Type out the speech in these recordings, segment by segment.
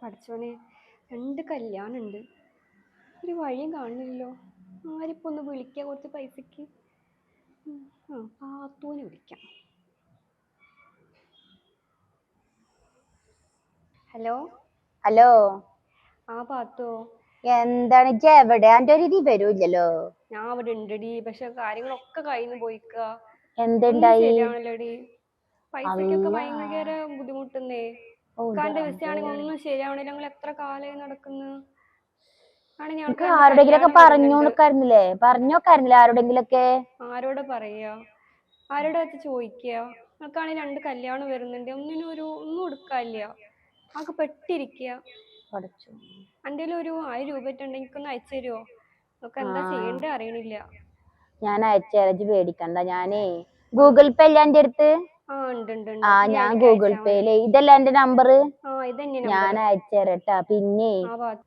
പഠിച്ചോനെ 2 കല്യാണുണ്ട്. ഒരു വഴിയും കാണുന്നില്ലല്ലോ. ആരിപ്പോ ഒന്ന് വിളിക്കുക കുറച്ച് പൈസക്ക്. പാത്തൂനെ വിളിക്കാം. Hello hello. പാത്തോ, എന്താണ് ഇജ്ജ് എവിടെ? അന്റെ ഒരു ഇത് വരൂല്ലല്ലോ. ഞാൻ അവിടെ ഉണ്ടടി, പക്ഷെ കാര്യങ്ങളൊക്കെ കഴിഞ്ഞു പോയിക്ക. ഒന്നും എന്തുണ്ടായി? ശരിയാവണില്ലടി. പൈസക്കൊക്കെ അല്ലാ. ഭയങ്കര ബുദ്ധിമുട്ടുന്നേ. ഓ ഉക്കാന്റെ റബ്ബേ. വിസയാണെങ്കിൽ ഒന്നും ശരിയാവണില്ല. ഞങ്ങൾ എത്ര കാലമായി നടക്കുന്നു. ആണെങ്കിൽ എനിക്ക് ഞങ്ങൾക്ക് 2 ആരോടെങ്കിലൊക്കെ കല്യാണം പറഞ്ഞു വരുന്നുണ്ട്. നോക്കായിരുന്നില്ലേ ആരോടെങ്കിലൊക്കെ? ആരോട് പറയാ, ആരോടെ വെച്ച് ചോദിക്കുക? ഞങ്ങൾക്കാണെങ്കിൽ 2 കല്യാണം വരുന്നുണ്ട്. ഒന്നും എടുക്കാനില്ല. ആകെ പെട്ടിരിക്കുക. എൻ്റെ ഒരു 1000 രൂപ ഉണ്ടെങ്കിൽ എനിക്കൊന്ന് അയച്ചു തരുമോ? നമുക്ക് എന്താ ചെയ്യേണ്ടത് അറിയണില്ല. ഞാൻ അയച്ചുതരാം, ഇജ്ജ് പേടിക്കണ്ട. ഞാനേ ഗൂഗിൾ പേ അല്ല എന്റെ അടുത്ത്. ഉണ്ട്. ഞാൻ ഗൂഗിൾ പേയില് ഇതല്ല എന്റെ നമ്പർ. ഇതന്നെ ഞാൻ നമ്പർ. അയച്ചുതരട്ടാ. പിന്നെ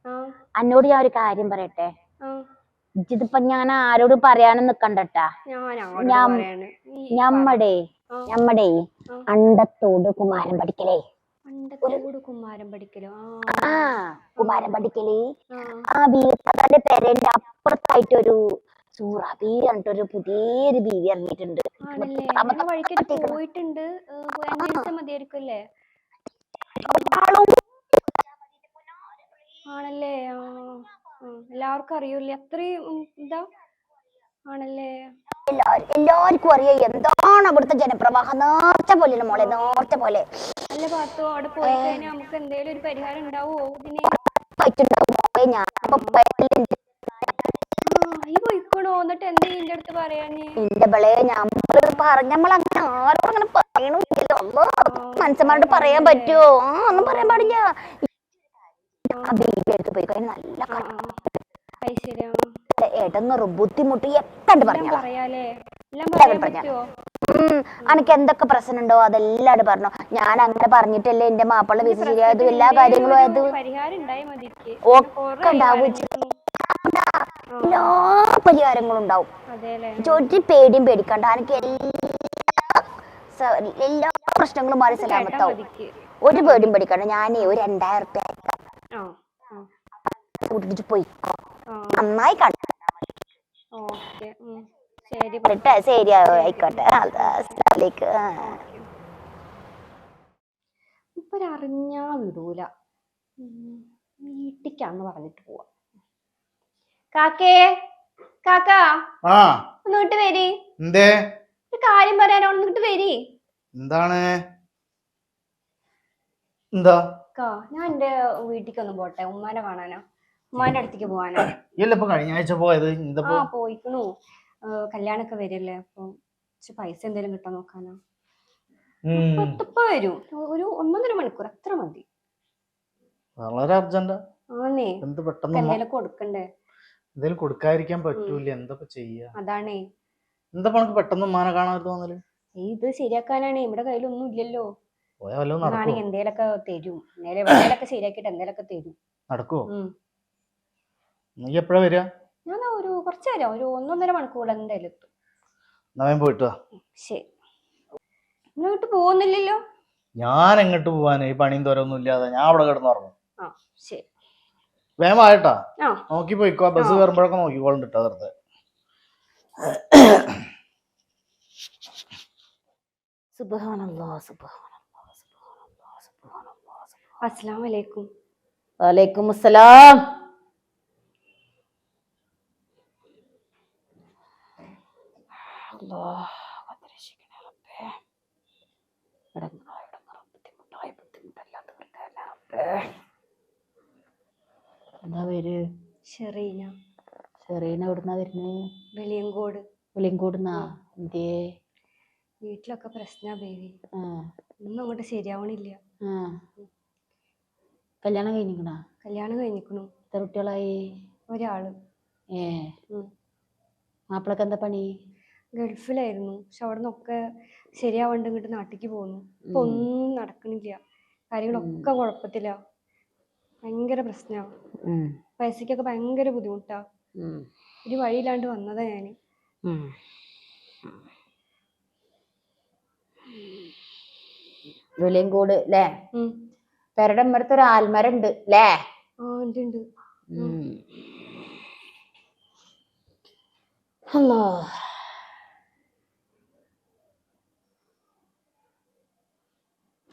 ആ അന്നോട് ഞാൻ ഒരു കാര്യം പറയട്ടെ. ആ ഇതിപ്പോ ഞാൻ ആരോടും പറയാനും നിക്കണ്ടട്ടാ. ഞമ്മടെ അണ്ടത്തോട് കുമാരൻ പഠിക്കലേ. കുമാരൻ പഠിക്കലോ? കുമാരൻ പഠിക്കല് ആ വീട്ടിന്റെ പേരന്റെ അപ്പുറത്തായിട്ടൊരു സൂറാബി പറഞ്ഞിട്ടൊരു പുതിയൊരു ബീവി ഇറങ്ങിയിട്ടുണ്ട്. പോയിട്ടുണ്ട്. അന്വേഷിച്ചാൽ മതിയായിരിക്കുമല്ലേ? ആണല്ലേ? എല്ലാവർക്കും അറിയൂല്ലേ? അത്രയും ഇതാ ആണല്ലേ? എല്ലാവർക്കും അറിയാം എന്താണ് അവിടുത്തെ ജനപ്രവാഹം. നേർച്ച പോലെ മോളെ, നേർച്ച പോലെ. അല്ല പാത്തു, അവിടെ പോയി കഴിഞ്ഞാൽ നമുക്ക് എന്തെങ്കിലും ഒരു പരിഹാരം ഉണ്ടാവുമോ ഇതിന്? ഈ പോയിക്കണോ? എന്നിട്ട് എന്താ ഇതിന്റെ അടുത്ത് പറയാന്? മനസ്സന്മാരോട് പറയാൻ പറ്റുമോ? ഒന്നും പറയാൻ പാടില്ല. ഏട്ടന്നൊരു ബുദ്ധിമുട്ട് എത്താണ്ട് പറഞ്ഞാ. അനക്ക് എന്തൊക്കെ പ്രശ്നമുണ്ടോ അതെല്ലാം പറഞ്ഞു. ഞാൻ അങ്ങനെ പറഞ്ഞിട്ടല്ലേ എന്റെ മാപ്പിള വിസ ശരിയായത്, എല്ലാ കാര്യങ്ങളും ആയത്. ഒക്കെ ഉണ്ടാവും, എല്ലാ പരിഹാരങ്ങളും ഉണ്ടാവും. ഒരു പേടിയും പേടിക്കണ്ട. എനിക്ക് എല്ലാ പ്രശ്നങ്ങളും മാറി സലാമത്താവും. ഒരു പേടിയും പേടിക്കണ്ട. ഞാനേ ഒരു 2000 റുപ്യ പോയിക്കോ. നന്നായി കണ്ടു. ശരി, ആയിക്കോട്ടെ. അറിഞ്ഞാ വിടൂല. വീട്ടിക്കാന്ന് പറഞ്ഞിട്ട് പോവാ. കാക്കേ, കാക്കാ ഒന്നിട്ട് വരി. ഒരു കാര്യം പറയാനോ, ഒന്നിട്ട് വരി. എന്താണ്? ഞാൻ എന്റെ വീട്ടിക്കൊന്ന് പോട്ടെ, ഉമ്മാനെ കാണാനാ. ഉമ്മാന്റെ അടുത്തേക്ക് പോവാനാ. കഴിഞ്ഞ ആഴ്ച പോയത്? പോയിക്കണു. കല്യാണൊക്കെ വരില്ലേ, അപ്പൊ പൈസ എന്തെങ്കിലും കിട്ടാൻ നോക്കാനാ. ഇപ്പൊ വരും. ഒരു 1.5 മണിക്കൂർ അത്ര മതി. വളരെ അർജന്റ്. എന്തെങ്കിലും കൊടുക്കണ്ടേ? എന്തെങ്കിലും കൊടുക്കാതിരിക്കാൻ പറ്റൂല. എന്തൊക്കെ ചെയ്യാ? അതാണേ. എന്താ പെട്ടെന്ന് ഉമ്മാനെ കാണാൻ തോന്നല്? ഇത് ശരിയാക്കാനാണ്. ഇവിടെ കയ്യിലൊന്നും ഇല്ലല്ലോ. എന്തേലൊക്കെ തരും. എവിടെയൊക്കെ ശരിയാക്കിട്ട് എന്തേലൊക്കെ തരും. നടക്കുവോ? നീ എപ്പോഴാ വരിക? ഞാൻ ഒരു കുറച്ച് നേരം, ഒരു 1.5 മണിക്കൂർ എന്തായാലും എത്തും. പോയിട്ട് വാ. ശരി. ഇങ്ങോട്ട് പോകുന്നില്ലല്ലോ? ഞാൻ എങ്ങോട്ട് പോവാന്? ഈ പണിയും തോരൊന്നും ഇല്ലാതെ ഞാൻ അവിടെ കിടന്നുറങ്ങും. ശരി, വേഗം ആയിട്ടാ. നോക്കി പോയിക്കോ. ബസ് കയറുമ്പോഴൊക്കെ നോക്കിക്കോളിട്ടാ വെറുതെ. അസ്സലാമു അലൈക്കും. വലൈക്കും അസ്സലാം. എന്താ പേര്? ഷെറീന. ഷെറീന എവിടുന്നാ വരുന്നേ? വെളിയങ്കോട്. വെളിയങ്കോടുന്നാ? എന്തേ? വീട്ടിലൊക്കെ പ്രശ്നാ ബേബി. ഒന്നും അങ്ങോട്ട് ശരിയാവണില്ല. കല്യാണം കഴിഞ്ഞിക്കണോ? കല്യാണം കഴിഞ്ഞിക്കണു. എത്ര കുട്ടികളായി? ഒരാള്. മാപ്പിളക്ക് എന്താ പണി? ഗൾഫിലായിരുന്നു. പക്ഷെ അവിടെ നിന്നൊക്കെ ശരിയാവണ്ട് ഇങ്ങോട്ട് നാട്ടിക്ക് പോന്നു. ഇപ്പൊ ഒന്നും നടക്കണില്ല. കാര്യങ്ങളൊക്കെ കുഴപ്പത്തിലാ. ഭയങ്കര പ്രശ്നാ. പൈസക്കൊക്കെ ഭയങ്കര ബുദ്ധിമുട്ടാ. ഒരു വഴിയില്ലാണ്ട് വന്നതാ ഞാന്. വെളിയങ്കോട് അല്ലേ? പെരയുടെ അമ്മരത്ത് ഒരു ആൽമരം ഉണ്ട് അല്ലേ? ആ ഉണ്ട്. അല്ലോ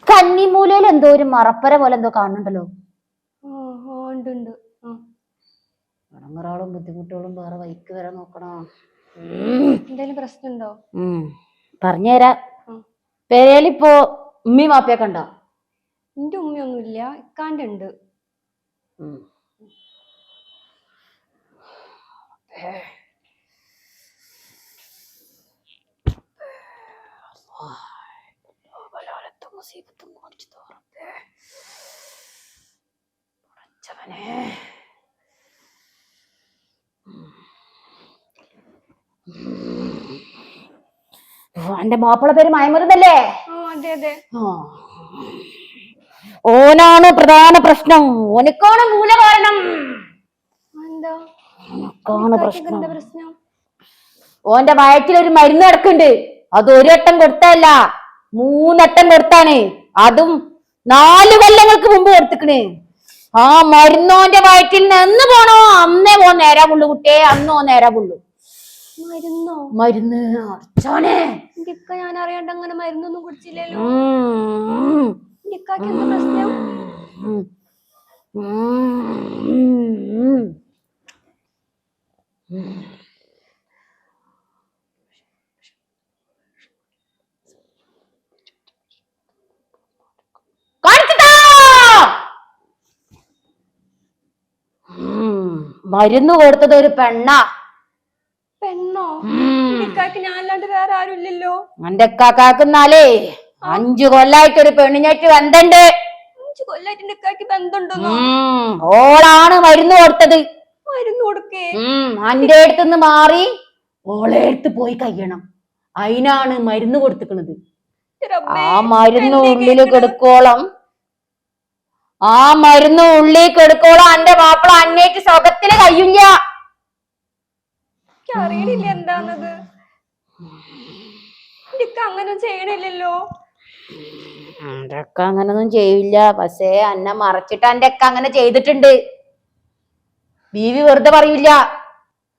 കന്നിമൂലയിൽ എന്തോ ഒരു മറപ്പര പോലെ എന്തോ കാണുന്നുണ്ടല്ലോ. ഉണ്ട്. ഇടങ്ങറാളും ബുദ്ധിമുട്ടുകളും വേറെ വൈക്ക് വരെ നോക്കണോ? എന്തെങ്കിലും പ്രശ്നമുണ്ടോ? പറഞ്ഞുതരാ. പെരേലിപ്പോ ഉമ്മയും വാപ്പയൊക്കെ ഉണ്ടോ? എന്റെ ഉമ്മയൊന്നുമില്ല, ഇക്കാന്റെ ഉണ്ട്. എന്റെ മാപ്പിള പേര് മയമരുന്നല്ലേ? അതെ. ഓനാണ് പ്രധാന പ്രശ്നം. ഓനക്കാണ് മൂല കാരണം. പ്രശ്നം? ഓന്റെ വയറ്റിലൊരു മരുന്ന് കിടക്കുന്നുണ്ട്. അത് ഒരു വട്ടം കൊടുത്തല്ല, 3 വട്ടം കൊടുത്താണ്. അതും 4 കൊല്ലങ്ങൾക്ക് മുമ്പ് കൊടുത്തിക്കണ്. ആ മരുന്നോന്റെ വയറ്റിൽ നിന്ന് പോണോ അന്നേ നേരാവുള്ളൂ കുട്ടിയെ, അന്നോ നേരാവുള്ളൂ. മരുന്ന് അച്ഛനെ ഞാൻ അറിയാണ്ട് അങ്ങനെ മരുന്നൊന്നും കുടിച്ചില്ലല്ലോ. എന്താ പ്രശ്നം? മരുന്ന് കൊടുത്തത് ഒരു പെണ്ണോ? ഞാൻ അല്ലാണ്ട് വേറെ ആരും ഇല്ലല്ലോ. എന്റെ കാക്കാക്കുന്നാലേ 5 കൊല്ലായിട്ട് ഒരു പെണ്ണിനായിട്ട് ബന്ധണ്ട്. 5 കൊല്ലായിട്ട് എന്റെ ഇക്കാക്ക് ബന്ധമുണ്ടോ? ഓളാണ് മരുന്ന് കൊടുത്തത്. മരുന്ന് കൊടുക്കേ? അന്റെ അടുത്തുനിന്ന് മാറി ഓളെ അടുത്ത് പോയി കഴിയണം. അതിനാണ് മരുന്ന് കൊടുത്തിക്കണത്. ആ മരുന്ന് ഉള്ളില് കെടുക്കോളം അന്റെ മാപ്പിള അന്നേറ്റ് സുഖത്തിന് കഴിയില്ല. അറിയണില്ല എന്താന്നത്. അങ്ങനെ ചെയ്യണില്ലല്ലോ. എന്റെ അക്ക അങ്ങനൊന്നും ചെയ്യില്ല. പക്ഷേ അന്നെ മറച്ചിട്ട് എന്റെ അക്ക അങ്ങനെ ചെയ്തിട്ടുണ്ട്. ബീവി വെറുതെ പറയില്ല.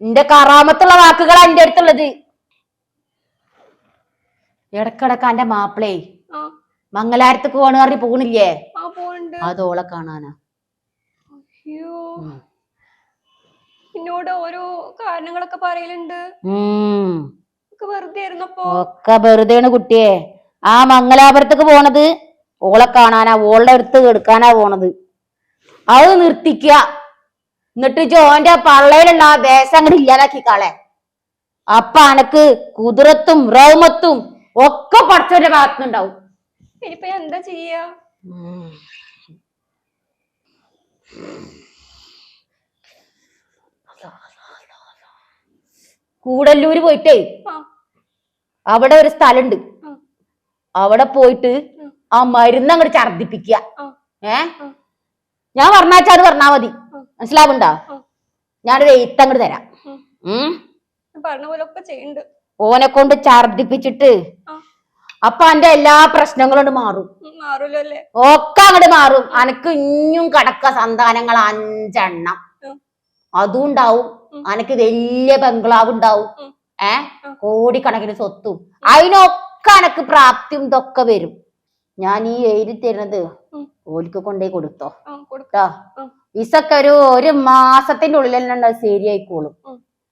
എന്റെ കറാമത്തുള്ള വാക്കുകളാ എന്റെ അടുത്തുള്ളത്. ഇടക്കിടക്ക് എന്റെ മാപ്പിളേ മംഗലാരത്തേക്ക് പോണ പറഞ്ഞ് പോണില്ലേ? അതോളെ കാണാനാ. എന്നോട് ഓരോ കാരണങ്ങളൊക്കെ പറയലുണ്ട്. ഒക്കെ വെറുതെയാണ് കുട്ടിയെ. ആ മംഗലാപുരത്തേക്ക് പോണത് ഓളെ കാണാനാ, ഓളുടെ അടുത്ത് കെടുക്കാനാ പോണത്. അത് നിർത്തിക്ക. എന്നിട്ട് ജോന്റെ പള്ളയിലുള്ള ആ ദേശം അങ്ങോട്ട് ഇല്ലാതാക്കി കളെ. അപ്പൊ അനക്ക് കുതിരത്തും റൗമത്തും ഒക്കെ പഠിച്ചവരുടെ ഭാഗത്തുനിന്നുണ്ടാവും. ഇനിയിപ്പോ എന്താ ചെയ്യാ? കൂടല്ലൂര് പോയിട്ടേ അവിടെ ഒരു സ്ഥലമുണ്ട്. അവിടെ പോയിട്ട് ആ മരുന്ന് അങ്ങോട്ട് ഛർദിപ്പിക്കുക. ഞാൻ പറഞ്ഞാച്ചാ അത് പറഞ്ഞാ മതി. മനസ്സിലാവുണ്ടോ? ഞാനൊരു എഴുത്ത് അങ്ങോട്ട് തരാം. ഓനെ കൊണ്ട് ഛർദിപ്പിച്ചിട്ട് അപ്പൊ എന്റെ എല്ലാ പ്രശ്നങ്ങളും മാറും. ഒക്കെ അങ്ങോട്ട് മാറും. അനക്ക് ഇഞ്ഞും കടക്ക സന്താനങ്ങൾ 5 എണ്ണം അതും ഉണ്ടാവും. അനക്ക് വലിയ ബംഗ്ലാവ് ഉണ്ടാവും. കോടിക്കണക്കിന് സ്വത്തും. അതിനൊക്കെ അനക്ക് പ്രാപ്തിയും ഇതൊക്കെ വരും. ഞാൻ ഈ എഴുതി തരുന്നത് ഓലിക്ക് കൊണ്ടേ കൊടുത്തോ കേട്ടോ. വിസക്ക് ഒരു മാസത്തിന്റെ ഉള്ളിൽ തന്നെ ശരിയായിക്കോളും.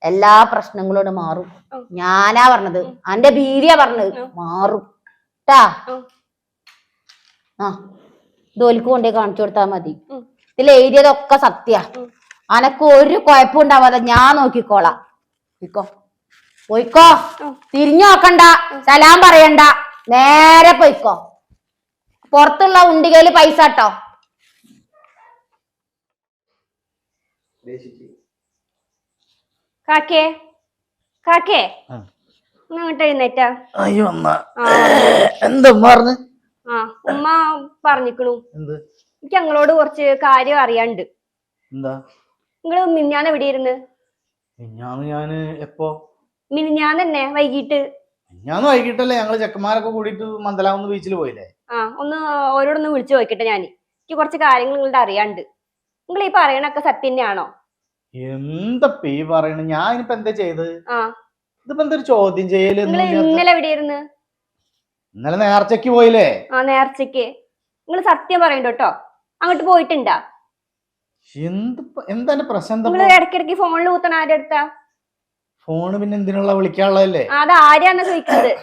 എല്ലാ പ്രശ്നങ്ങളോട് മാറും. ഞാനാ പറഞ്ഞത്, അന്റെ ബീരിയാ പറഞ്ഞത്, മാറും ട്ടാ. ഇതോലിക്ക് കൊണ്ടേ കാണിച്ചു കൊടുത്താ മതി. ഇതിൽ എഴുതിയതൊക്കെ സത്യ. അനക്ക് ഒരു കുഴപ്പം ഉണ്ടാവാതെ ഞാൻ നോക്കിക്കോളാം. പോയിക്കോ. തിരിഞ്ഞു നോക്കണ്ട, സലാം പറയണ്ട, നേരെ പോയിക്കോ. പുറത്തുള്ള ഉണ്ടികയില് പൈസ ട്ടോ. കാക്കേ അങ്ങോട്ട് എഴുന്നേറ്റാ. എന്താ പറഞ്ഞു? ഉമ്മ പറഞ്ഞിക്കണു എനിക്ക് ഞങ്ങളോട് കുറച്ച് കാര്യം അറിയാണ്ട്. എന്താ? നിങ്ങള് മിനിഞ്ഞാന്ന് എവിടെ ഇരുന്ന്? ഞാന് എപ്പോ? മിനിഞ്ഞാന്ന് തന്നെ വൈകിട്ട്. വൈകിട്ടല്ലേ ഞങ്ങള് ചെക്കന്മാരൊക്കെ കൂടിയിട്ട് മന്ദലാകുന്ന് ബീച്ചിൽ പോയില്ലേ? ഒന്ന് ഓരോടൊന്ന് വിളിച്ചു നോക്കിട്ടെ ഞാന്. എനിക്ക് കുറച്ച് കാര്യങ്ങൾ നിങ്ങളുടെ അറിയാണ്ട്. നിങ്ങൾ ഈ പറയണൊക്കെ സത്യം തന്നെയാണോ? എന്തപ്പ ഈ പറയണ? ഞാൻ ഇനിയിപ്പോ എന്താ ചെയ്ത്? ആ, ഇതിപ്പോ എന്തൊരു ചോദ്യം ചെയ്യല്? നിങ്ങൾ ഇന്നലെ എവിടെയായിരുന്നു? ഇന്നലെ നേർച്ചക്ക് പോയില്ലേ? ആ, നേർച്ചയ്ക്ക്. നിങ്ങൾ സത്യം പറയണ്ട കേട്ടോ. അങ്ങോട്ട് പോയിട്ടുണ്ടാ? എന്താണ് പ്രശ്നം? നിങ്ങൾ ഇടയ്ക്കിടയ്ക്ക് ഫോണിൽ ഊത്തണ ആരുടെ അടുത്താ? ഫോണ് പിന്നെ എന്തിനുള്ള വിളിക്കാനുള്ളതല്ലേ? അത് ആരാന്ന് ചോദിക്കുന്നത്.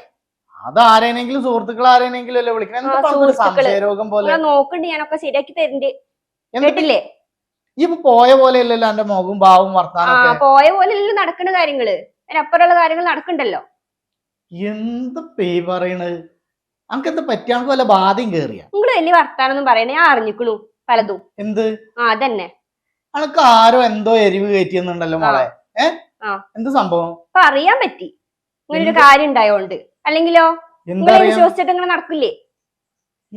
അത് ആരെങ്കിലും സുഹൃത്തുക്കൾ ആരെങ്കിലും അല്ലേ വിളിക്കണം? സംശയരോഗം പോലെ നോക്കണ്ട്, ഞാനൊക്കെ ശരിയാക്കി തരണ്ട്. കേട്ടില്ലേ? ഈ പോയ പോലെ അല്ലല്ലോ എന്റെ മുഖവും ഭാവും വർത്താനം. പോയ പോലെ നടക്കുന്ന കാര്യങ്ങള് അതിനപ്പുറമുള്ള കാര്യങ്ങൾ നടക്കണ്ടല്ലോ. എന്തപ്പ ഈ പറയണത്? നമുക്ക് എന്താ പറ്റിയ? നമുക്ക് വല്ല ബാധയും കേറിയ? നിങ്ങൾ വലിയ വർത്താനൊന്നും പറയണേ, ഞാൻ അറിഞ്ഞിക്കണു പലതും. എന്ത്? അതന്നെ. അനക്ക് ആരോ എന്തോ എരിവ് കയറ്റിയെന്നുണ്ടല്ലോ മോളെ. എന്ത് സംഭവം? അപ്പൊ അറിയാൻ പറ്റി ഇങ്ങനെ ഒരു കാര്യം ഉണ്ടായോണ്ട്. അല്ലെങ്കിലോ നിങ്ങളെ വിശ്വസിച്ചിട്ട് ഇങ്ങനെ നടക്കില്ലേ?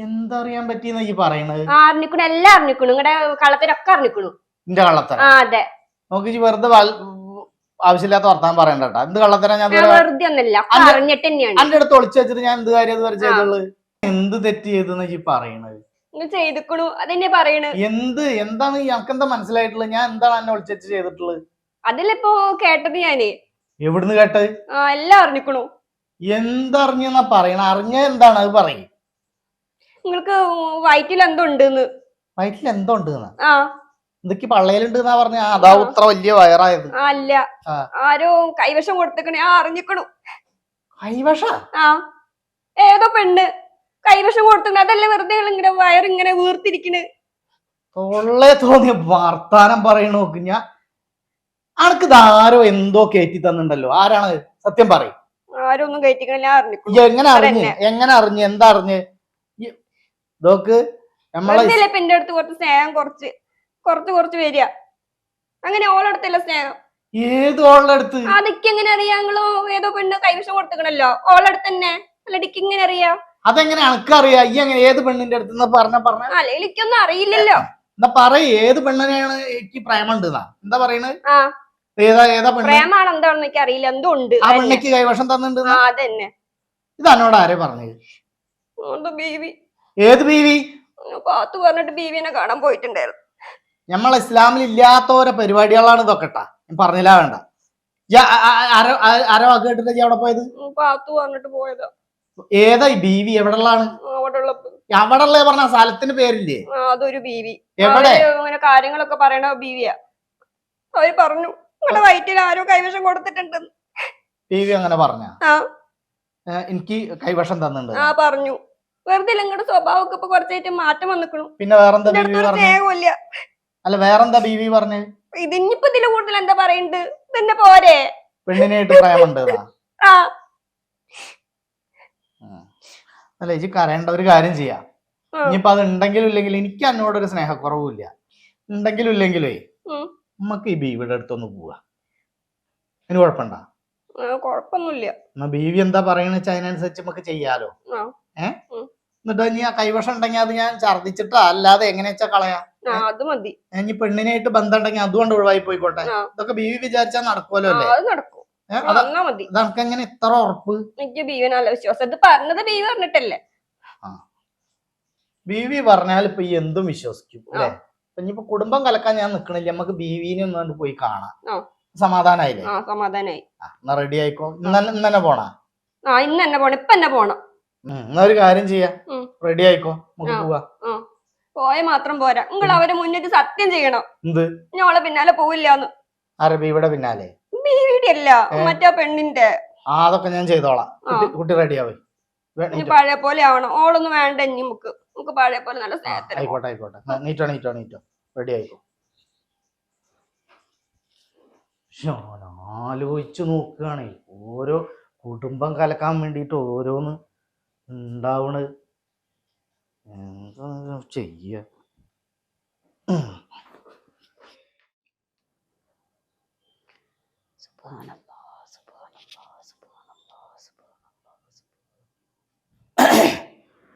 എന്തറിയാൻ പറ്റിയെന്നാ ഈ പറയണത്? അറിഞ്ഞിക്കണു, എല്ലാം അറിഞ്ഞിക്കണു. നിങ്ങളുടെ കള്ളത്തരൊക്കെ അറിഞ്ഞിക്കണു. എന്റെ കള്ളത്തര? അതെ. നോക്കി വെറുതെ ആവശ്യമില്ലാത്ത വർത്താനം പറയണ്ടട്ടാ. എന്ത് കള്ളത്തര? ഞാൻ വെറുതെ ഒന്നല്ല, അറിഞ്ഞിട്ട് തന്നെയാണ്. എന്റെ അടുത്ത് ഒളിച്ചു വെച്ചിട്ട് ഞാൻ എന്ത് കാര്യം ചെയ്തുള്ളു? എന്ത് തെറ്റ് ചെയ്തെന്നാ ഈ പറയണത്? ചെയ്തിക്കണു അതെന്നെ പറയണത്. എന്താണ് ഞങ്ങക്കെന്താ മനസ്സിലായിട്ടുള്ളത്? ഞാൻ എന്താണ് എന്നെ ഒളിച്ചു വെച്ച് ചെയ്തിട്ടുള്ളത്? അതിലിപ്പോ കേട്ടത് ഞാന്. എവിടുന്ന് കേട്ടത്? എല്ലാം അറിഞ്ഞിക്കണു. എന്തറിഞ്ഞെന്നാ പറയണ? അറിഞ്ഞ എന്താണ് അത് പറയും. നിങ്ങൾക്ക് വയറ്റിൽ എന്തോ ഉണ്ടെന്ന്. വയറ്റിൽ എന്തോ ഉണ്ട്? എന്തൊക്കെ പള്ളയിലുണ്ട് എന്നാ പറഞ്ഞ? അതാ ഇത്ര വലിയ വയറായത്? അല്ല, ആരോ കൈവശം കൊടുത്തേക്കണേ. അറിഞ്ഞിക്കണു. കൈവശ? ഏതോ പെണ്ണ് കൈവശം കൊടുത്തിട്ടുണ്ട്. അതല്ലേ വെറുതെ ഇങ്ങനെ വയറിങ്ങനെ വീർത്തിരിക്കണ്. തൊള്ളേ തോന്നിയ വർത്താനം പറയണ നോക്ക്. ഞാൻ അനക്ക് ഇതാരോ എന്തോ കയറ്റി തന്നിണ്ടല്ലോ. ആരാണ്? സത്യം പറയും. ആരോ ഒന്നും കയറ്റിക്കണില്ല. എങ്ങനെ അറിഞ്ഞ്? എന്താ അറിഞ്ഞ്? നോക്ക്, നമ്മളെ എന്റെ അടുത്ത് കുറച്ച് സ്നേഹം കുറച്ച് വരിക. അങ്ങനെ ഓളടുത്തല്ല സ്നേഹം. ഏത് ഓളടുത്ത്? അതൊക്കെ എങ്ങനെ അറിയാം? നിങ്ങളോ ഏതോ പെണ്ണ് കൈവശം കൊടുത്തിക്കണല്ലോ, ഓളടുത്ത് തന്നെ. അല്ല, ഡിക്ക് ഇങ്ങനെ അറിയാം? അതെങ്ങനെ അനക്കറിയാ? ഈ എങ്ങനെ ഏത് പെണ്ണിന്റെ അടുത്ത് പറഞ്ഞ? അല്ലെ, എനിക്കൊന്നും അറിയില്ലല്ലോ. എന്താ പറയ്? ഏത് പെണ്ണിനെയാണ് എനിക്ക് പ്രേമുണ്ട്? എന്താ പറയണത്? ഏതാ പെണ്ണ്? പ്രേമാണ് എന്താണെന്ന് എനിക്ക് അറിയില്ല. എന്തോ ഉണ്ട്. ആ പെണ്ണിക്ക് കൈവശം തന്നിട്ടുണ്ട്. അതന്നെ. ഇത് എന്നോട് ആരെ പറഞ്ഞത്? ബീവി. ഏത് ബീവി? പാത്തു പറഞ്ഞിട്ട് ബീവിനെ കാണാൻ പോയിട്ടുണ്ടായിരുന്നു. നമ്മളെ ഇസ്ലാമിൽ ഇല്ലാത്തോരെ പരിപാടികളാണ് ഇതൊക്കെട്ടാ. പറഞ്ഞില്ല വേണ്ട. ആരോ കേട്ടിട്ട് അവിടെ പോയത്? പാത്തു പറഞ്ഞിട്ട് പോയതാ. ഏതാ ഈ ബീവി? എവിടെയുള്ളാണ്? അവിടെയുള്ള പറഞ്ഞ സ്ഥലത്തിന് പേരില്ലേ? അതൊരു ബീവി. എവിടെ? അങ്ങനെ കാര്യങ്ങളൊക്കെ പറയണ ബീവിയാ. അവര് പറഞ്ഞു നിങ്ങളുടെ വയറ്റിൽ ആരോ കൈവശം കൊടുത്തിട്ടുണ്ട്. ബീവി അങ്ങനെ പറഞ്ഞ? എനിക്ക് കൈവശം തന്നിട്ടുണ്ട് പറഞ്ഞു. വെറുതെ നിങ്ങളുടെ സ്വഭാവമൊക്കെ ഇപ്പൊ കുറച്ചായിട്ട് മാറ്റം വന്നിക്കണു. പിന്നെ വേറെന്താ ബീവി പറഞ്ഞു? അല്ല, വേറെന്താ ബീവി പറഞ്ഞു? ഇതിനിപ്പോ ഇതില് കൂടുതൽ എന്താ പറയണ്ട്? തന്നെ പോരെ. പെണ്ണിനായിട്ട് പ്രേമുണ്ട്? അല്ല, ഇജ്ജ് കരയേണ്ട. ഒരു കാര്യം ചെയ്യാം. ഇനിയിപ്പോ അത് ഉണ്ടെങ്കിലും ഇല്ലെങ്കിലും എനിക്ക് എന്നോടൊരു സ്നേഹക്കുറവില്ല. ഉണ്ടെങ്കിലും ഇല്ലെങ്കിലേ നമുക്ക് ഈ ബീവിയുടെ അടുത്തൊന്ന് പോവാ. അതിന് കുഴപ്പമുണ്ടാ? കുഴപ്പമൊന്നുമില്ല. എന്നാ ബീവി എന്താ പറയണെന്ന് വെച്ചാൽ അതിനനുസരിച്ച് നമുക്ക് ചെയ്യാലോ. എന്നിട്ട് ഇനി ആ കൈവശം ഉണ്ടെങ്കിൽ അത് ഞാൻ ഛർദിച്ചിട്ടാ അല്ലാതെ എങ്ങനെ വെച്ചാ കളയാ. അത് മതി. ഇനി പെണ്ണിനായിട്ട് ബന്ധം ഉണ്ടെങ്കിൽ അതുകൊണ്ട് ഒഴിവായി പോയിക്കോട്ടെ. ഇതൊക്കെ ബീവി വിചാരിച്ചാൽ നടക്കുമല്ലോ അല്ലേ? അതൊക്കെ എങ്ങനെ ഇത്ര ഉറപ്പ്? എനിക്ക് ബീവി നല്ല വിശ്വാസം. ഇത് പറഞ്ഞത് ബീവി പറഞ്ഞിട്ടല്ലേ? ബീവി പറഞ്ഞാൽ ഇപ്പൊ ഈ എന്തും വിശ്വസിക്കും അല്ലേ? ഇനിയിപ്പോ കുടുംബം കലക്കാൻ ഞാൻ നിക്കണില്ല. നമുക്ക് ബീവിനെ ഒന്നാണ്ട് പോയി കാണാം. സമാധാനായില്ലേ? സമാധാനായി. എന്നാ റെഡി ആയിക്കോ. ഇന്ന് തന്നെ പോണാ? ഇന്ന് തന്നെ പോണം. ഇപ്പൊ തന്നെ പോണം. എന്നാ ഒരു കാര്യം ചെയ്യാ, റെഡി ആയിക്കോ, നമുക്ക് പോവാ. പോയ മാത്രം പോരാ, നിങ്ങൾ അവരെ മുന്നിട്ട് സത്യം ചെയ്യണം. എന്ത്? ഞങ്ങളെ പിന്നാലെ പോവില്ലാന്ന്. ആരെ ബീവിയുടെ പിന്നാലെ? ബീവിയുടെ അല്ല, മറ്റേ പെണ്ണിന്റെ. അതൊക്കെ ഞാൻ ചെയ്തോളാം. കുട്ടി റെഡി ആവേ. പഴയ പോലെ ആവണം. ഓളൊന്നും വേണ്ട. ഇനി നമുക്ക് പഴയ പോലെ നല്ല സ്നേഹത്തിൽ. ആയിക്കോട്ടെ. നീറ്റോ റെഡി ആയിക്കോ. ആലോചിച്ചു നോക്കുകയാണേ, ഓരോ കുടുംബം കലക്കാൻ വേണ്ടിട്ട് ഓരോന്ന് ഉണ്ടാവണത്. എന്താ ചെയ്യ?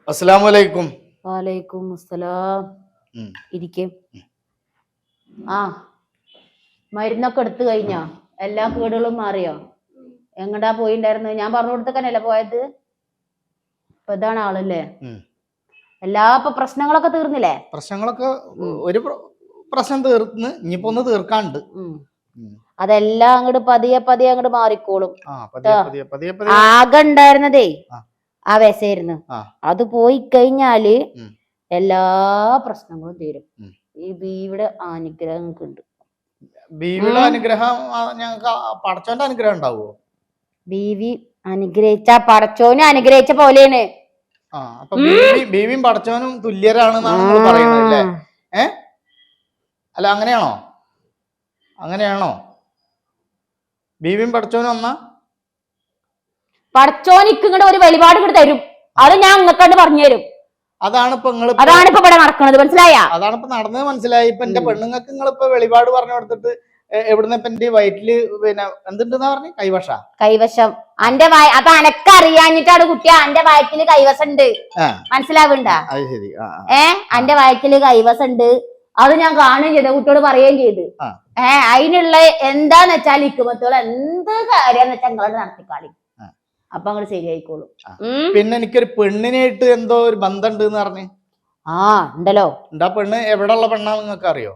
അസ്സലാമലൈക്കും. വലൈക്കും അസ്സലാം. ഇരിക്കും. മരുന്നൊക്കെ എടുത്തു കഴിഞ്ഞോ? എല്ലാ കേടുകളും മാറിയോ? എങ്ങടാ പോയിണ്ടായിരുന്നു? ഞാൻ പറഞ്ഞു കൊടുത്തക്കനല്ലേ പോയത്? ഇപ്പൊ ഇതാണ് ആളല്ലേ? എല്ലാ ഇപ്പൊ പ്രശ്നങ്ങളൊക്കെ തീർന്നില്ലേ? പ്രശ്നങ്ങളൊക്കെ ഒരു പ്രശ്നം തീർന്ന് ഇനിയിപ്പോ ഒന്ന് തീർക്കാണ്ട്. അതെല്ലാം അങ്ങോട്ട് പതിയെ പതിയെ അങ്ങോട്ട് മാറിക്കോളും. പതിയെ ആകെ ഉണ്ടായിരുന്നതേ ആ വിശയായിരുന്നു. അത് പോയി കഴിഞ്ഞാല് എല്ലാ പ്രശ്നങ്ങളും തീരും. ഈ ബീവിയുടെ അനുഗ്രഹം ഉണ്ട്. ബീവിയുടെ അനുഗ്രഹം ഞങ്ങൾക്ക് പടച്ചോന്റെ അനുഗ്രഹം ഉണ്ടാവുമോ? ബീവി അനുഗ്രഹിച്ച പടച്ചോനെ അനുഗ്രഹിച്ച പോലെയാണ്. അപ്പൊ ബീവിയും പടച്ചോനും തുല്യരാണെന്നാണ് നിങ്ങൾ പറയുന്നത് അല്ലേ? അല്ല അങ്ങനെയാണോ? ബീവിയും പടച്ചോനും ഒന്നാ? പടച്ചോനിക്ക് ഇങ്ങോട്ട് ഒരു വഴിപാട് ഇങ്ങോട്ട് തരും. അത് ഞാൻ ഇങ്ങോട്ട് പറഞ്ഞു തരും. അതാണിപ്പോ ഇവിടെ നടക്കണത്. മനസ്സിലായ? അതാണിപ്പോ നടന്നത്. മനസ്സിലായി. ഇപ്പൊ എന്റെ പെണ്ണുങ്ങൾക്ക് നിങ്ങളിപ്പോ വെളിപാട് പറഞ്ഞു കൊടുത്തിട്ട് എവിടുന്ന ഇപ്പൊ എന്റെ വയറ്റില് പിന്നെ എന്തുണ്ടെന്നാ പറഞ്ഞു? കൈവശം. അന്റെ അത് അനക്കറിയാഞ്ഞിട്ടാണ് കുട്ടിയാ. അന്റെ വയറ്റില് കൈവശം ഉണ്ട്. മനസ്സിലാവണ്ട? അന്റെ വയറ്റില് കൈവശം ഉണ്ട്. അത് ഞാൻ കാണുകയും ചെയ്തു, കുട്ടിയോട് പറയുകയും ചെയ്ത്. അതിനുള്ള എന്താന്ന് വെച്ചാൽ ഇക്കുമത്തുകൾ എന്ത് കാര്യന്ന് വെച്ചാൽ നിങ്ങളോട് നടത്തിക്കാളി. അപ്പൊ അങ്ങോട്ട് ശരിയായിക്കോളും. പിന്നെ എനിക്കൊരു പെണ്ണിനായിട്ട് എന്തോ ഒരു ബന്ധം ഉണ്ട് എന്ന് പറഞ്ഞു. ഉണ്ടല്ലോ. എന്താ പെണ്ണ്? എവിടെ ഉള്ള പെണ്ണാ നിങ്ങൾക്ക് അറിയോ?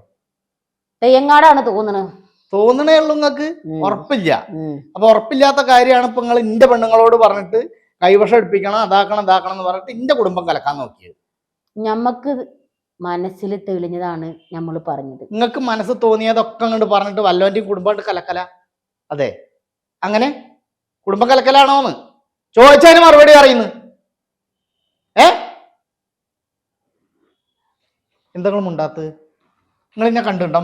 തെയ്യങ്ങാടാണ് തോന്നണേ ഉള്ളൂ. നിങ്ങൾക്ക് ഉറപ്പില്ല. അപ്പൊ ഉറപ്പില്ലാത്ത കാര്യമാണ് ഇപ്പൊ നിങ്ങൾ ഇന്റെ പെണ്ണുങ്ങളോട് പറഞ്ഞിട്ട് കൈവശം എടുപ്പിക്കണം, അതാക്കണം എന്ന് പറഞ്ഞിട്ട് ഇന്റെ കുടുംബം കലക്കാൻ നോക്കിയത്. ഞമ്മക്ക് മനസ്സിൽ തെളിഞ്ഞതാണ് നമ്മൾ പറഞ്ഞത്. നിങ്ങൾക്ക് മനസ്സ് തോന്നിയതൊക്കെ അങ്ങോട്ട് പറഞ്ഞിട്ട് വല്ലോന്റെയും കുടുംബമായിട്ട് കലക്കല? അതെ, അങ്ങനെ കുടുംബം കലക്കലാണോന്ന് ചോദിച്ചതിന് മറുപടി പറയുന്നു. എന്തെങ്കിലും ഉണ്ടാത്ത് നിങ്ങൾ എന്നെ കണ്ടിട്ടുണ്ടോ?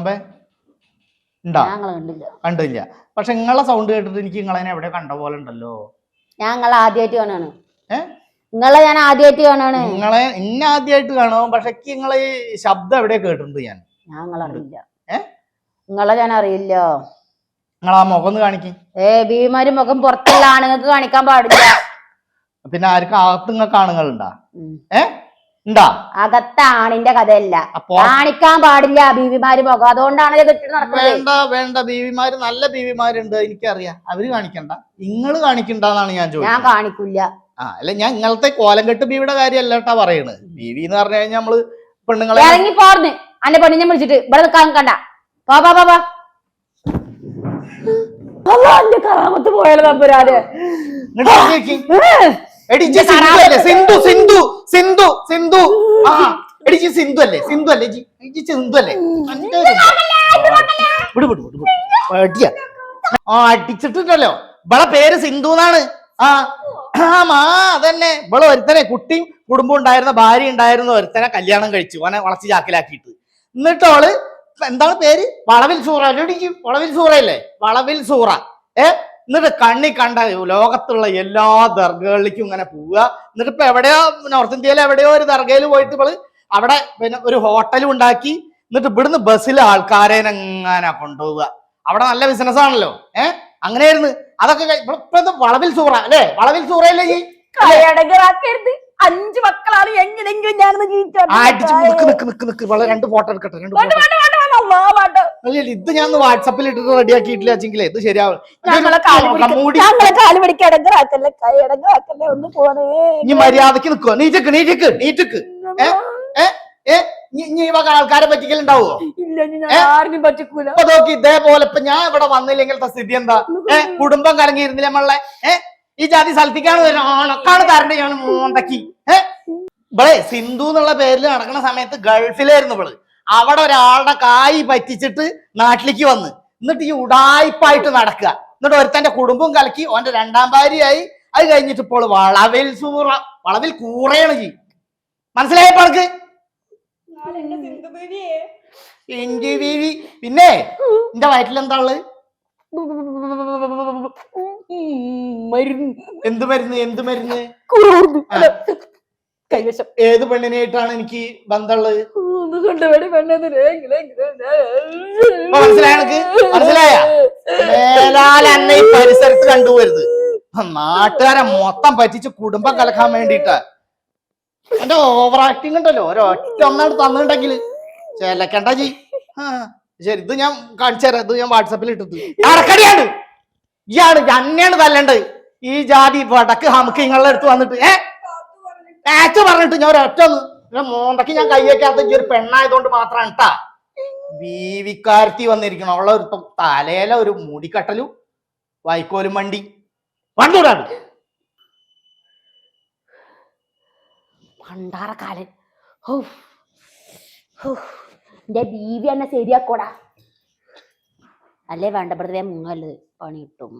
കണ്ടില്ല. പക്ഷെ നിങ്ങളെ സൗണ്ട് കേട്ടിട്ട് എനിക്ക് നിങ്ങളെ എവിടെ കണ്ട പോലെ ഉണ്ടല്ലോ. ഞാൻ ആദ്യമായിട്ട് കാണാണ്. ഞാൻ ആദ്യമായിട്ട് കാണാണ്. നിങ്ങളെ ഇന്ന ആദ്യമായിട്ട് കാണും. പക്ഷെ നിങ്ങളെ ഈ ശബ്ദം എവിടെ കേട്ടിട്ടുണ്ട് ഞാൻ. അറിയില്ല. നിങ്ങളെ ഞാൻ അറിയില്ല. നിങ്ങൾ ആ മുഖം ഒന്ന് കാണിക്കും. ബീവിമാര് മുഖം പുറത്തുള്ള ആണുങ്ങൾക്ക് കാണിക്കാൻ പാടില്ല. പിന്നെ ആർക്കും അകത്ത് നിങ്ങൾക്ക് ആണുങ്ങളുണ്ടാ? ഉണ്ടാ? അകത്ത ആണിന്റെ കഥയല്ല, കാണിക്കാൻ പാടില്ല ബീവിമാര് മുഖം. അതുകൊണ്ടാണ് വേണ്ട. ബീവിമാര് നല്ല ബീവിമാരുണ്ട്, എനിക്കറിയാം. അവര് കാണിക്കണ്ട, നിങ്ങൾ കാണിക്കണ്ടെന്നാണ് ഞാൻ ചോദിച്ചത്. ഞാൻ കാണിക്കില്ല. അല്ല, ഞാൻ ഇങ്ങനത്തെ കോലംകെട്ട് ബീവിയുടെ കാര്യമല്ല കേട്ടാ പറയണത്. ബീവി എന്ന് പറഞ്ഞു കഴിഞ്ഞാൽ നമ്മള് പെണ്ണുങ്ങളെ ഇറങ്ങി പോർന്ന് അന്റെ പെണ്ണിനെ വിളിച്ചിട്ട് ഇവിടെ നിൽക്കാൻ കണ്ട. കറാമത്ത് പോയാലോ തമ്പുരാന്. സിന്ധു അല്ലേ? അടിച്ചിട്ടുണ്ടല്ലോ. ഇവളെ പേര് സിന്ധു എന്നാണ്. അതന്നെ. ഇവള് ഒരുത്തനെ കുട്ടിയും കുടുംബം ഉണ്ടായിരുന്ന ഭാര്യ ഉണ്ടായിരുന്ന ഒരുത്തനെ കല്യാണം കഴിച്ചു. ഓനെ വളച്ച് ചാക്കിലാക്കിയിട്ട്. എന്നിട്ട് അവള് എന്താണ് പേര്? വളവിൽ സൂറ. വളവിൽ സൂറ. എന്നിട്ട് കണ്ണി കണ്ട ലോകത്തുള്ള എല്ലാ ദർഗകളിലേക്കും ഇങ്ങനെ പോവുക. എന്നിട്ട് ഇപ്പൊ എവിടെയോ നോർത്ത് ഇന്ത്യയിലെ എവിടെയോ ഒരു ദർഗയിൽ പോയിട്ട് ഇവള് അവിടെ പിന്നെ ഒരു ഹോട്ടലും ഉണ്ടാക്കി. എന്നിട്ട് ഇവിടുന്ന് ബസ്സിൽ ആൾക്കാരെ എങ്ങനെ കൊണ്ടുപോവുക. അവിടെ നല്ല ബിസിനസ് ആണല്ലോ. അങ്ങനെയായിരുന്നു. അതൊക്കെ വളവിൽ സൂറ അല്ലേ? വളവിൽ സൂറയല്ലേ? ഈ 5 മക്കളാണ്. എങ്ങനെങ്കിലും ഞാനൊന്ന് രണ്ട് ഫോട്ടോ എടുക്കട്ടെ. ഇത് ഞാൻ വാട്സപ്പിൽ ഇട്ടിട്ട് റെഡിയാക്കിയിട്ടില്ല. വെച്ചെങ്കിലേ ഇത് ശരിയാവും. ഇനി മര്യാദക്ക് നിൽക്കുവോ? നീറ്റക്ക് ആൾക്കാരെ പറ്റിക്കലുണ്ടാവോ? ഇപ്പൊ നോക്കി ഇതേപോലെ ഇപ്പൊ ഞാൻ ഇവിടെ വന്നില്ലെങ്കിലത്തെ സ്ഥിതി എന്താ? കുടുംബം കലങ്ങിയിരുന്നില്ല നമ്മളെ. ഈ ജാതി സ്ഥലത്തേക്കാണ് ഓണക്കാണ് തരണ്ടേ ഞാൻ മോന്തക്കി. ഇവളെ സിന്ധു എന്നുള്ള പേരിൽ നടക്കുന്ന സമയത്ത് ഗൾഫിലായിരുന്നു ഇവള്. അവിടെ ഒരാളുടെ കായ് പറ്റിച്ചിട്ട് നാട്ടിലേക്ക് വന്ന് എന്നിട്ട് ഈ ഉടായ്പായിട്ട് നടക്കുക. എന്നിട്ട് ഒരുത്തന്റെ കുടുംബം കലക്കി ഓന്റെ 2ാം ഭാര്യയായി. അത് കഴിഞ്ഞിട്ട് ഇപ്പോൾ വളവിൽ കൂറയാണ് ചെയ്യും. മനസ്സിലായപ്പോ ആൾക്ക്? പിന്നെ എന്റെ വയറ്റിലെന്താ ഉള്ളത്? എന്ത് മരുന്ന്? കൈവശം. ഏത് പെണ്ണിനായിട്ടാണ് എനിക്ക് ബന്ധമുള്ളത്? മനസ്സിലായ? മേലാൽ എന്നെ ഈ പരിസരത്ത് കണ്ടുപോരുത്. നാട്ടുകാരെ മൊത്തം പറ്റിച്ച് കുടുംബം കലക്കാൻ വേണ്ടിട്ടാ. എന്റെ ഓവർ ആക്ടിങ് ഉണ്ടല്ലോ. ഒരൊറ്റ ഒന്നാണ് തന്നിട്ടുണ്ടെങ്കിൽ ചെലക്കണ്ട ജി. ശരി, ഇത് ഞാൻ കാണിച്ചു തരാം. ഇത് ഞാൻ വാട്സാപ്പിൽ ഇട്ടത്. അടക്കടിയാണ് ഇയാള് തന്നെയാണ് തല്ലേണ്ടത്. ഈ ജാതി വടക്ക് ഹമുക്ക് നിങ്ങളുടെ അടുത്ത് വന്നിട്ട് പറഞ്ഞിട്ട് ഞാൻ ഒരൊറ്റ മോന്തക്ക് ഞാൻ കൈ വെക്കാത്ത ഒരു പെണ്ണായതുകൊണ്ട് മാത്രമാണ് കേട്ടാ ബീവിക്കാരത്തി വന്നിരിക്കണം. അവളെ ഒരു തലയില ഒരു മുടിക്കട്ടലും വൈക്കോലും വണ്ടി വണ്ടൂടാണ് പണ്ടാറക്കാലൻ. എന്റെ ബീവി എന്നെ ശരിയാക്കോടാ. അല്ലേ വേണ്ടപ്പെടുത്തേ മുങ്ങല്ലത് പണി കിട്ടും.